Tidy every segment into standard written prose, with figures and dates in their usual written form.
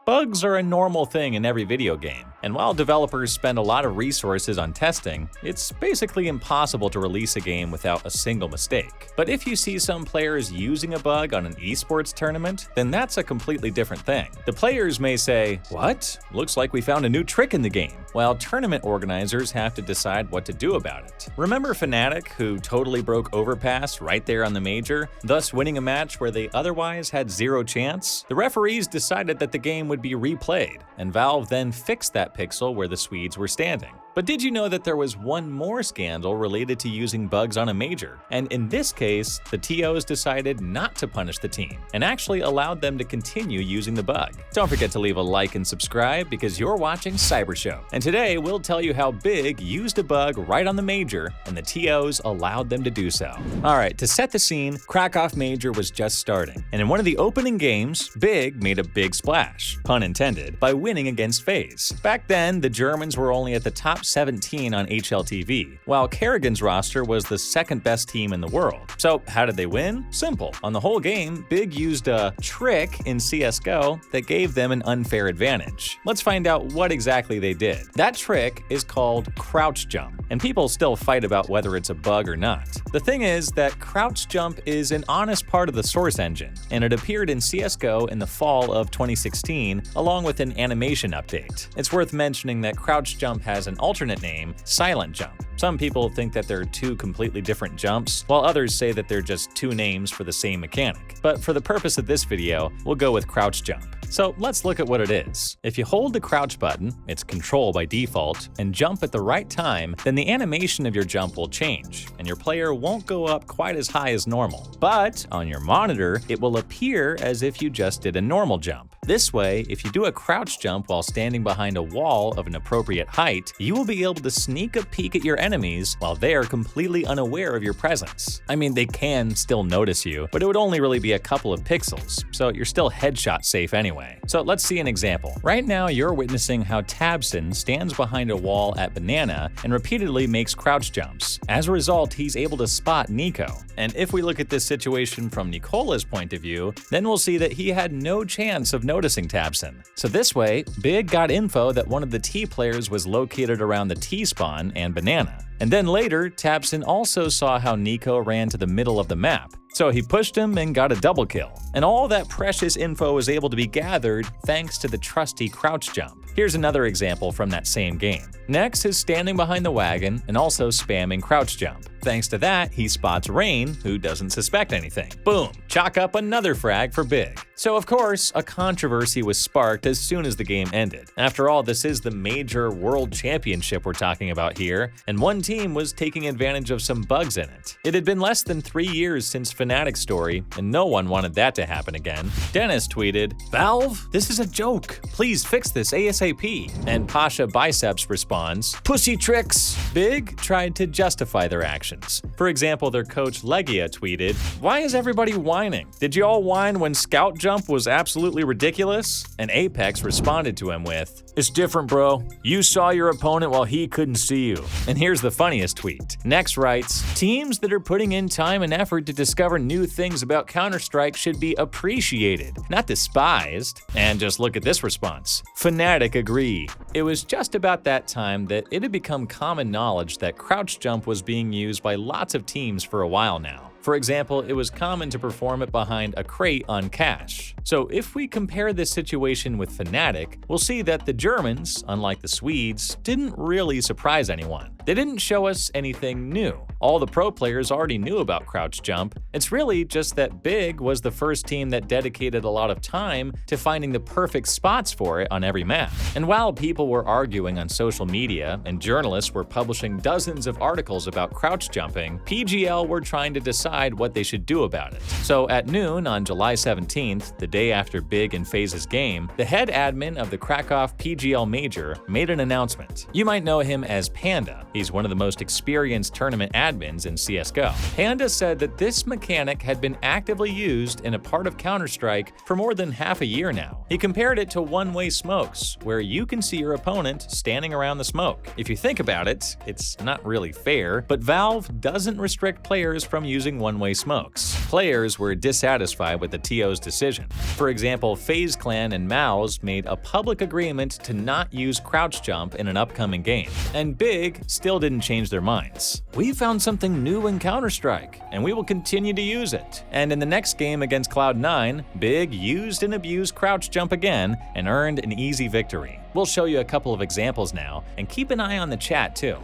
Bugs are a normal thing in every video game, and while developers spend a lot of resources on testing, it's basically impossible to release a game without a single mistake. But if you see some players using a bug on an esports tournament, then that's a completely different thing. The players may say, "What? Looks like we found a new trick in the game," while tournament organizers have to decide what to do about it. Remember fnatic, who totally broke Overpass right there on the major, thus winning a match where they otherwise had zero chance? The referees decided that the game would be replayed, and Valve then fixed that pixel where the Swedes were standing. But did you know that there was one more scandal related to using bugs on a major? And in this case, the TOs decided not to punish the team, and actually allowed them to continue using the bug. Don't forget to leave a like and subscribe because you're watching CYBERSHOKE. And today, we'll tell you how Big used a bug right on the major, and the TOs allowed them to do so. Alright, to set the scene, Krakow Major was just starting, and in one of the opening games, Big made a big splash, pun intended, by winning against FaZe. Back then, the Germans were only at the top 17 on HLTV, while Kerrigan's roster was the second best team in the world. So how did they win? Simple. On the whole game, Big used a trick in CSGO that gave them an unfair advantage. Let's find out what exactly they did. That trick is called crouch jump, and people still fight about whether it's a bug or not. The thing is that crouch jump is an honest part of the source engine, and it appeared in CSGO in the fall of 2016 along with an animation update. It's worth mentioning that crouch jump has an alternate name, silent jump. Some people think that they're two completely different jumps, while others say that they're just two names for the same mechanic. But for the purpose of this video, we'll go with crouch jump. So let's look at what it is. If you hold the crouch button, it's control by default, and jump at the right time, then the animation of your jump will change, and your player won't go up quite as high as normal. But on your monitor, it will appear as if you just did a normal jump. This way, if you do a crouch jump while standing behind a wall of an appropriate height, you will be able to sneak a peek at your enemies while they are completely unaware of your presence. I mean, they can still notice you, but it would only really be a couple of pixels, so you're still headshot safe anyway. So let's see an example. Right now, you're witnessing how Tabson stands behind a wall at Banana and repeatedly makes crouch jumps. As a result, he's able to spot Nico. And if we look at this situation from Nicola's point of view, then we'll see that he had no chance of noticing Tabson. So this way, Big got info that one of the T players was located around the T spawn and Banana. And then later, Tabson also saw how Nico ran to the middle of the map. So he pushed him and got a double kill. And all that precious info was able to be gathered thanks to the trusty crouch jump. Here's another example from that same game. Next is standing behind the wagon and also spamming crouch jump. Thanks to that, he spots Rain, who doesn't suspect anything. Boom! Chalk up another frag for Big. So of course, a controversy was sparked as soon as the game ended. After all, this is the major world championship we're talking about here, and one team was taking advantage of some bugs in it. It had been less than 3 years since fnatic's story, and no one wanted that to happen again. Dennis tweeted, "Valve, this is a joke. Please fix this ASAP." And Pasha Biceps responds, "Pussy tricks." Big tried to justify their actions. For example, their coach Legia tweeted, "Why is everybody whining? Did you all whine when Scout Jump was absolutely ridiculous?" And Apex responded to him with, "It's different, bro. You saw your opponent while he couldn't see you." And here's the funniest tweet. Next writes, "Teams that are putting in time and effort to discover new things about Counter-Strike should be appreciated, not despised." And just look at this response. Fnatic agree. It was just about that time that it had become common knowledge that crouch jump was being used by lots of teams for a while now. For example, it was common to perform it behind a crate on cache. So if we compare this situation with fnatic, we'll see that the Germans, unlike the Swedes, didn't really surprise anyone. They didn't show us anything new. All the pro players already knew about crouch jump. It's really just that Big was the first team that dedicated a lot of time to finding the perfect spots for it on every map. And while people were arguing on social media and journalists were publishing dozens of articles about crouch jumping, PGL were trying to decide what they should do about it. So at noon on July 17th, the day after Big and FaZe's game, the head admin of the Krakow PGL Major made an announcement. You might know him as Panda. He's one of the most experienced tournament admins in CSGO. Panda said that this mechanic had been actively used in a part of Counter-Strike for more than half a year now. He compared it to one-way smokes, where you can see your opponent standing around the smoke. If you think about it, it's not really fair, but Valve doesn't restrict players from using one-way smokes. Players were dissatisfied with the TO's decision. For example, FaZe Clan and Mouse made a public agreement to not use crouch jump in an upcoming game, and Big still didn't change their minds. We found something new in Counter-Strike, and we will continue to use it. And in the next game against Cloud9, Big used and abused crouch jump again and earned an easy victory. We'll show you a couple of examples now, and keep an eye on the chat too.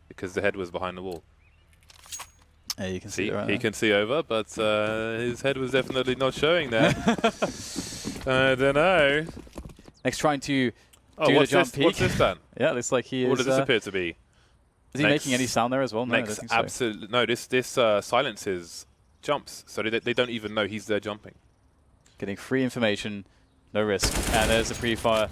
Because the head was behind the wall. Yeah, you can see it right He there. can see over, but his head was definitely not showing there. I don't know. Next, trying to Oh, do the jump peek. what's this then? Yeah, looks like he is. What does this appear to be? Is he making any sound there as well? No, I don't think so. Absolutely no. This silences jumps, so they don't even know he's there jumping. Getting free information, no risk. And there's a pre-fire.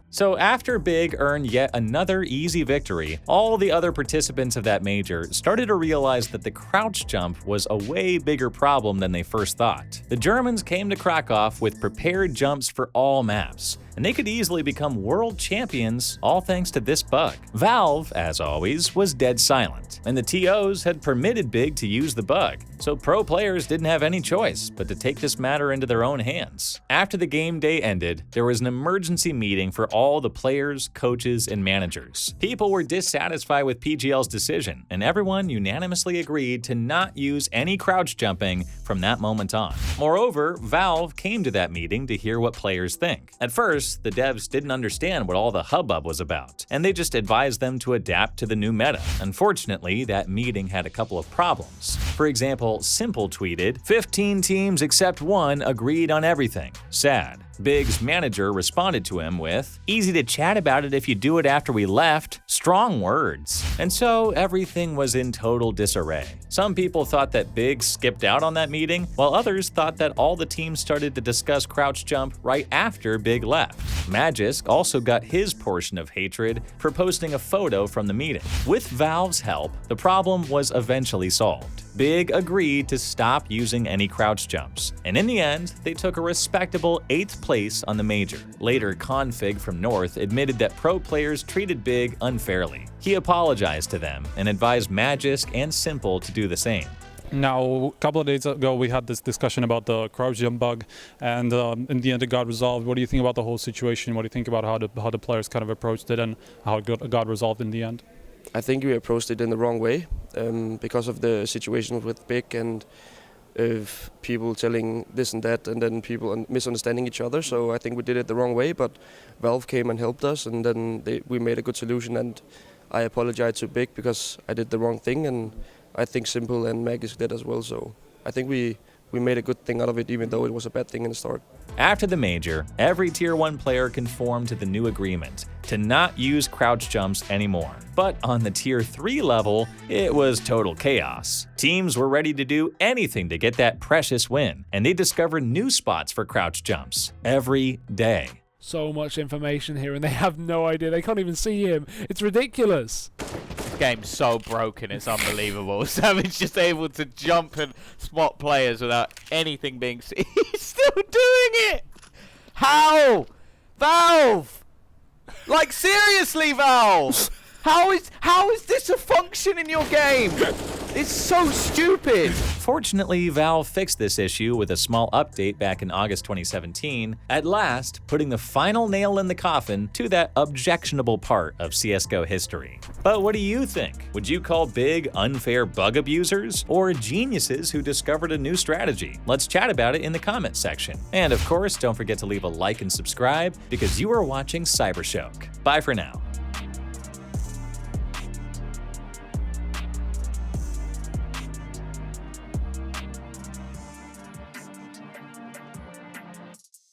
So after Big earned yet another easy victory, all the other participants of that major started to realize that the crouch jump was a way bigger problem than they first thought. The Germans came to Krakow with prepared jumps for all maps, and they could easily become world champions all thanks to this bug. Valve, as always, was dead silent, and the TOs had permitted Big to use the bug, so pro players didn't have any choice but to take this matter into their own hands. After the game day ended, there was an emergency meeting for all the players, coaches, and managers. People were dissatisfied with PGL's decision, and everyone unanimously agreed to not use any crouch jumping from that moment on. Moreover, Valve came to that meeting to hear what players think. At first, the devs didn't understand what all the hubbub was about, and they just advised them to adapt to the new meta. Unfortunately, that meeting had a couple of problems. For example, Simple tweeted, "15 teams except one agreed on everything. Sad." Big's manager responded to him with, "Easy to chat about it if you do it after we left. Strong words." And so everything was in total disarray. Some people thought that Big skipped out on that meeting, while others thought that all the teams started to discuss crouch jump right after Big left. Magisk also got his portion of hatred for posting a photo from the meeting. With Valve's help, the problem was eventually solved. Big agreed to stop using any crouch jumps, and in the end, they took a respectable 8th place on the major. Later, Config from North admitted that pro players treated Big unfairly. He apologized to them and advised Magisk and Simple to do the same. Now, a couple of days ago, we had this discussion about the crouch jump bug, and in the end, it got resolved. What do you think about the whole situation? What do you think about how the players kind of approached it and how it got resolved in the end? I think we approached it in the wrong way because of the situation with Big and people telling this and that, and then people misunderstanding each other. So I think we did it the wrong way, but Valve came and helped us, and then we made a good solution. And I apologize to Big because I did the wrong thing, and I think Simple and Magisk did as well. So I think we made a good thing out of it, even though it was a bad thing in the start. After the major, every Tier 1 player conformed to the new agreement to not use crouch jumps anymore. But on the Tier 3 level, it was total chaos. Teams were ready to do anything to get that precious win, and they discovered new spots for crouch jumps every day. So much information here, and they have no idea. They can't even see him. It's ridiculous. This game's so broken, it's unbelievable. Savage just able to jump and spot players without anything being seen. He's still doing it! How? Valve! Like, seriously, Valve! How is this a function in your game? It's so stupid! Fortunately, Valve fixed this issue with a small update back in August 2017, at last putting the final nail in the coffin to that objectionable part of CSGO history. But what do you think? Would you call Big unfair bug abusers or geniuses who discovered a new strategy? Let's chat about it in the comments section. And of course, don't forget to leave a like and subscribe because you are watching CYBERSHOKE. Bye for now.